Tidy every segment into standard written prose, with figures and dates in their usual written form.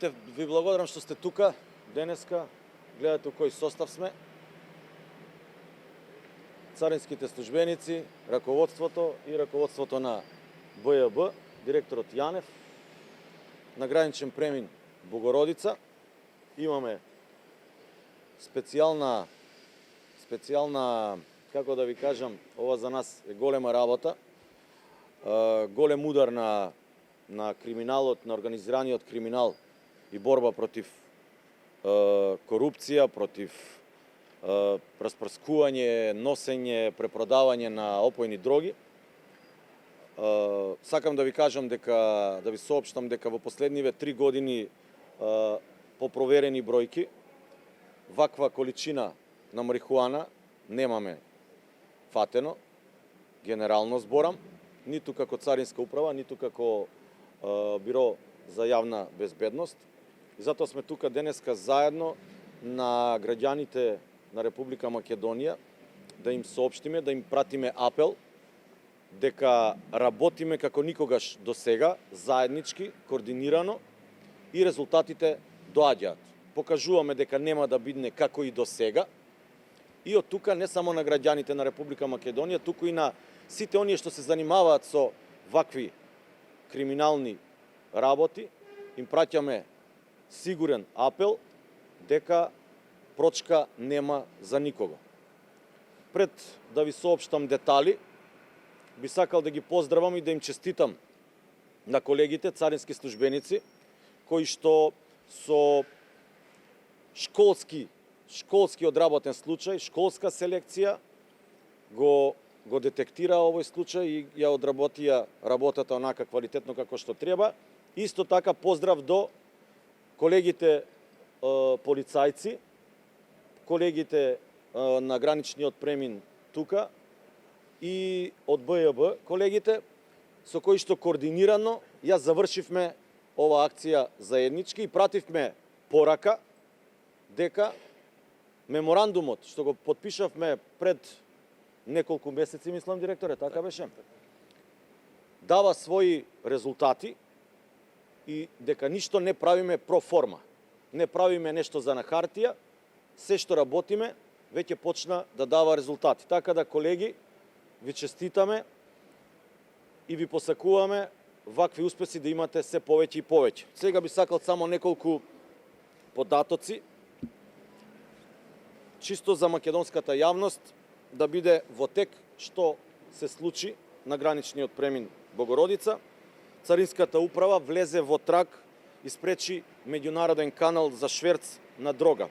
Ви благодарам што сте тука денеска. Гледате у кој состав сме. Царинските службеници, раководството и раководството на БЈБ, директорот Јанев, на граничен премин Богородица. Имаме специјална, како да ви кажам, ова за нас е голема работа. Голем удар на криминалот, на организираниот криминал и борба против корупција, против распрскување, носење, препродавање на опојни дроги. Сакам да ви кажам да ви соопштам дека во последниве 3 години по проверени бројки ваква количина на марихуана немаме фатено, генерално зборам, ниту како Царинска управа, ниту како Биро за јавна безбедност. И затоа сме тука денеска заедно на граѓаните на Република Македонија да им соопштиме, да им пратиме апел дека работиме како никогаш до сега, заеднички, координирано и резултатите доаѓаат. Покажуваме дека нема да бидне како и до сега и од тука не само на граѓаните на Република Македонија, туку и на сите оние што се занимаваат со вакви криминални работи, им праќаме сигурен апел дека прочка нема за никого. Пред да ви соопштам детали, би сакал да ги поздравам и да им честитам на колегите царински службеници кои што со школски одработен случај, школска селекција го детектира овој случај и ја одработија работата онака квалитетно како што треба. Исто така поздрав до колегите полицајци, колегите на граничниот премин тука и од БЈБ колегите со кои што координирано ја завршивме ова акција заеднички и пративме порака дека меморандумот што го потпишавме пред неколку месеци, мислам, директоре, така беше, дава своји резултати и дека ништо не правиме проформа. Не правиме нешто за на хартија, се што работиме веќе почна да дава резултати. Така да, колеги, ви честитаме и ви посакуваме вакви успеси да имате се повеќе и повеќе. Сега би сакал само неколку податоци, чисто за македонската јавност, да биде во тек што се случи на граничниот премин Богородица. Царинската управа влезе во траг и спречи меѓународен канал за шверц на дрога.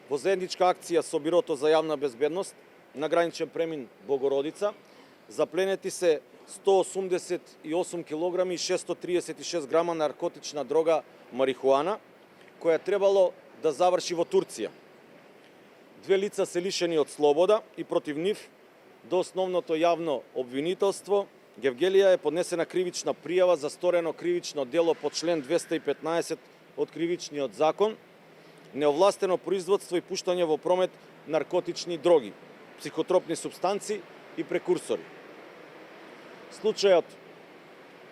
Во заедничка акција со Бирото за јавна безбедност на граничен премин Богородица запленети се 188 килограми и 636 грама наркотична дрога марихуана, која требало да заврши во Турција. 2 лица се лишени од слобода и против нив до основното јавно обвинителство Гевгелија е поднесена кривична пријава за сторено кривично дело по член 215 од Кривичниот закон, неовластено производство и пуштање во промет наркотични дроги, психотропни супстанци и прекурсори. Случајот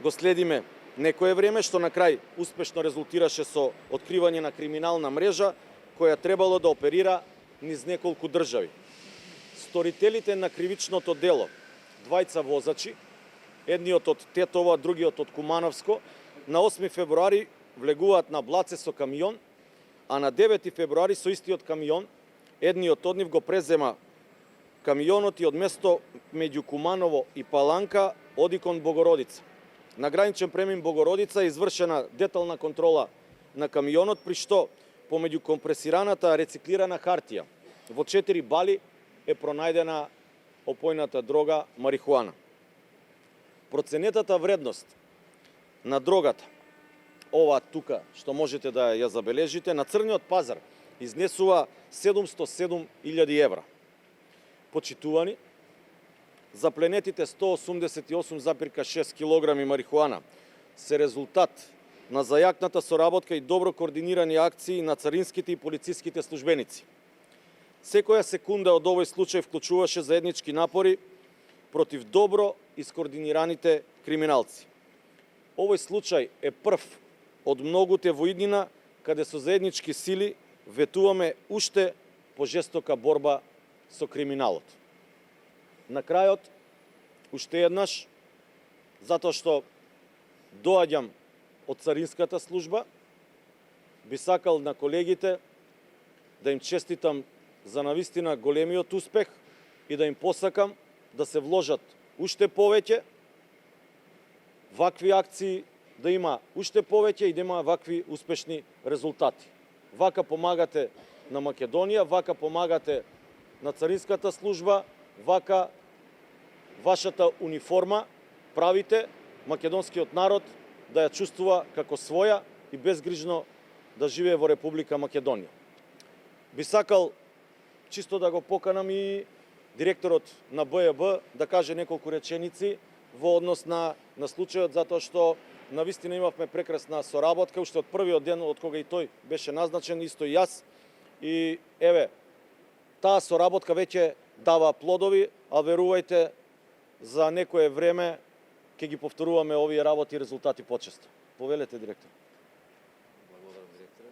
го следиме некое време, што на крај успешно резултираше со откривање на криминална мрежа која требало да оперира низ неколку држави. Сторителите на кривичното дело, двајца возачи, едниот од Тетово, другиот од Кумановско, на 8 февруари влегуваат на Блаце со камион, а на 9 февруари со истиот камион, едниот од нив го презема камионот и од место меѓу Куманово и Паланка оди кон Богородица. На граничен премин Богородица е извршена детална контрола на камионот, при што помеѓу компресираната рециклирана хартија во 4 бали е пронајдена опојната дрога марихуана. Проценетата вредност на дрогата, ова тука што можете да ја забележите, на црниот пазар изнесува 707.000 евра. Почитувани, запленетите 188,6 килограми марихуана се резултат на зајакната соработка и добро координирани акции на царинските и полициските службеници. Секоја секунда од овој случај вклучуваше заеднички напори против добро искоординираните криминалци. Овој случај е прв од многуте во иднина, каде со заеднички сили ветуваме уште пожестока борба со криминалот. На крајот, уште еднаш, затоа што доаѓам од Царинската служба, би сакал на колегите да им честитам за навистина големиот успех и да им посакам да се вложат уште повеќе, вакви акции да има уште повеќе и да има вакви успешни резултати. Вака помагате на Македонија, вака помагате на Царинската служба, вака вашата униформа правите македонскиот народ да ја чувствува како своја и безгрижно да живее во Република Македонија. Би сакал чисто да го поканам и директорот на БЈБ да каже неколку реченици во однос на случајот, затоа што навистина имавме прекрасна соработка уште од првиот ден од кога и тој беше назначен, исто и јас. И еве, таа соработка веќе дава плодови, а верувајте, за некое време ќе ги повторуваме овие работи и резултати почесто. Повелете, директор. Благодарам, директоре.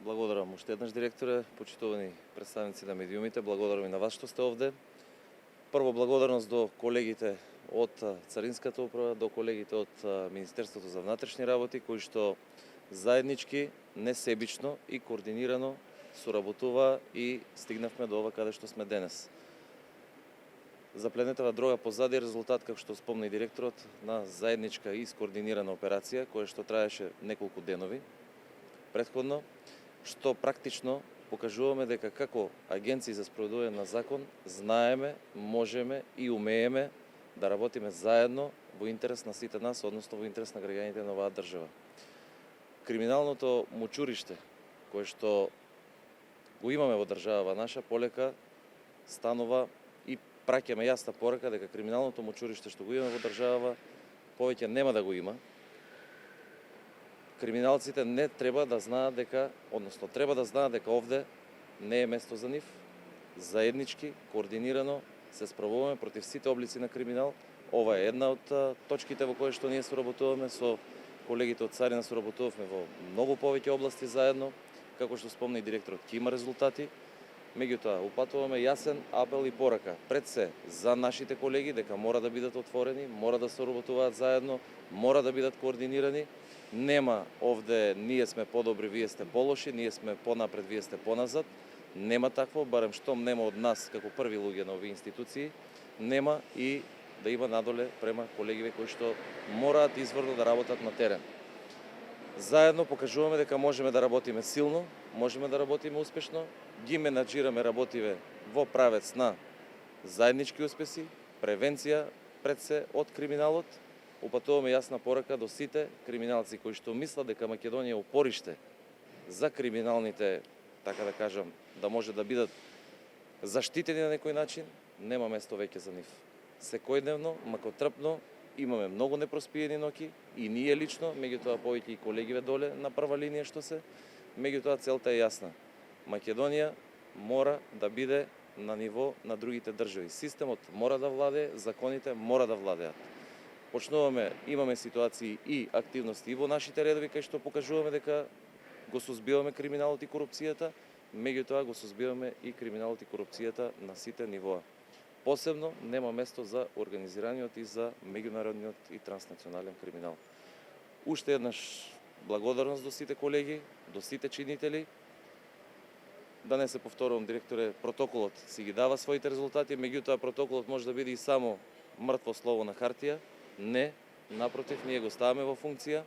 Благодарам уште еднаш, директоре, почитувани представници на медиумите, благодарам и на вас што сте овде. Прво благодарност до колегите од Царинската управа, до колегите од Министерството за внатрешни работи, кои што заеднички, несебично и координирано соработува и стигнавме до ова каде што сме денес. Запленетава дрога позади резултат, како што спомна и директорот, на заедничка и скоординирана операција, која што траеше неколку денови претходно, што практично покажуваме дека како агенции за спроведување на закон знаеме, можеме и умееме да работиме заедно во интерес на сите нас, односно во интерес на граѓаните на оваа држава. Криминалното мучуриште, кое што го имаме во држава наша, полека станува и праќаме јасна порака дека криминалното мучуриште што го имаме во држава повеќе нема да го има. Криминалците не треба да знаат дека, односно треба да знаат дека овде не е место за нив. Заеднички, координирано се справуваме против сите облици на криминал. Ова е една од точките во кои што ние соработуваме со колегите од Царина, соработувавме во многу повеќе области заедно. Како што спомна и директорот, ќе има резултати. Меѓутоа, упатуваме јасен апел и порака пред се за нашите колеги дека мора да бидат отворени, мора да соработуваат заедно, мора да бидат координирани. Нема овде ние сме подобри, вие сте полоши, ние сме понапред, вие сте поназад. Нема такво, барем штом нема од нас како први луѓе на овие институции, нема и да има надоле према колегиве кои што мораат изворно да работат на терен. Заедно покажуваме дека можеме да работиме силно, можеме да работиме успешно, ги менаџираме работиве во правец на заеднички успеси, превенција пред се од криминалот. Упатуваме јасна порака до сите криминалци кои што мислат дека Македонија е упориште за криминалните, така да кажам, да може да бидат заштитени на некој начин, нема место веќе за нив. Секојдневно, макотрпно, имаме многу непроспиени ноќи и ние лично, меѓутоа повеќе и колегиве доле на прва линија што се, меѓутоа целта е јасна. Македонија мора да биде на ниво на другите држави. Системот мора да владее, законите мора да владеат. Почнуваме, имаме ситуации и активности и во нашите редови кај што покажуваме дека го сузбиваме криминалот и корупцијата, меѓутоа го сузбиваме и криминалот и корупцијата на сите нивоа. Посебно нема место за организираниот и за меѓународниот и транснационален криминал. Уште еднаш благодарност до сите колеги, до сите чинители. Да не се повторувам, директоре, протоколот си ги дава своите резултати, меѓутоа протоколот може да биде и само мртво слово на хартија. Не, напротив, ние го ставаме во функција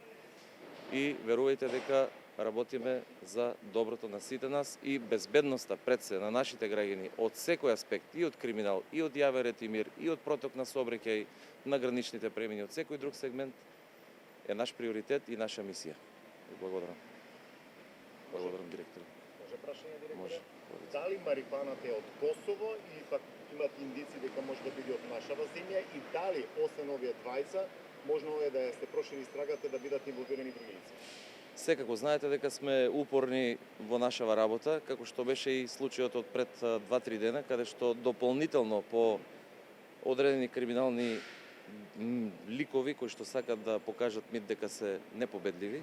и верувајте дека работиме за доброто на сите нас и безбедноста пред се на нашите граѓани од секој аспект, и од криминал, и од јавен ред и мир, и од проток на сообраќај, на граничните премини, од секој друг сегмент е наш приоритет и наша мисија. Благодарам. Благодарам, директор. Може прашање, директор? Може. Дали марихуаната е од Косово и пак имат индици дека може да биде од нашава земја и дали освен овие двајца можно е да сте прошли истрагата да бидат инволвирани други лица? Секако знаете дека сме упорни во нашава работа, како што беше и случајот од пред 2-3 дена, каде што дополнително по одредени криминални ликови кои што сакат да покажат МИД дека се непобедливи,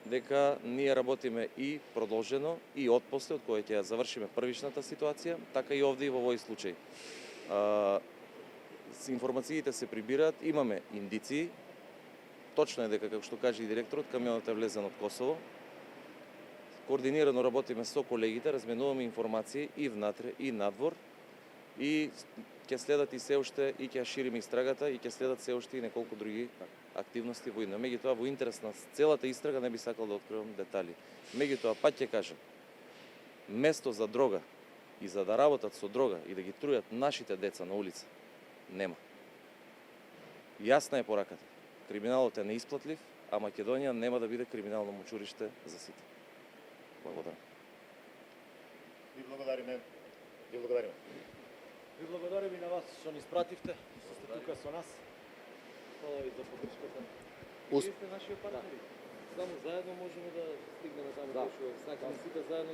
дека ние работиме и продолжено и отпосле, од кога ќе ја завршиме првичната ситуација, така и овде и во овој случај. Информациите се прибираат, имаме индиции. Точно е дека, како што каже и директорот, камионот е влезен од Косово. Координирано работиме со колегите, разменуваме информации и внатре и надвор и ќе следат и се уште и ќе шириме истрагата и ќе следат се уште и неколку други активности во идно. Меѓутоа, во интерес на целата истрага не би сакал да откривам детали. Меѓутоа, пак ќе кажам, место за дрога и за да работат со дрога и да ги трујат нашите деца на улица, нема. Јасна е пораката. Криминалот е неисплатлив, а Македонија нема да биде криминално мочуриште за сите. Благодарам. Ви благодариме. Ви благодариме. Ви благодарам и на вас што ни спративте, што сте тука со нас. Хвала ви за поддршката. Вие сте наши партнери. Само заедно можеме да стигнеме таму, што сакаме сите заедно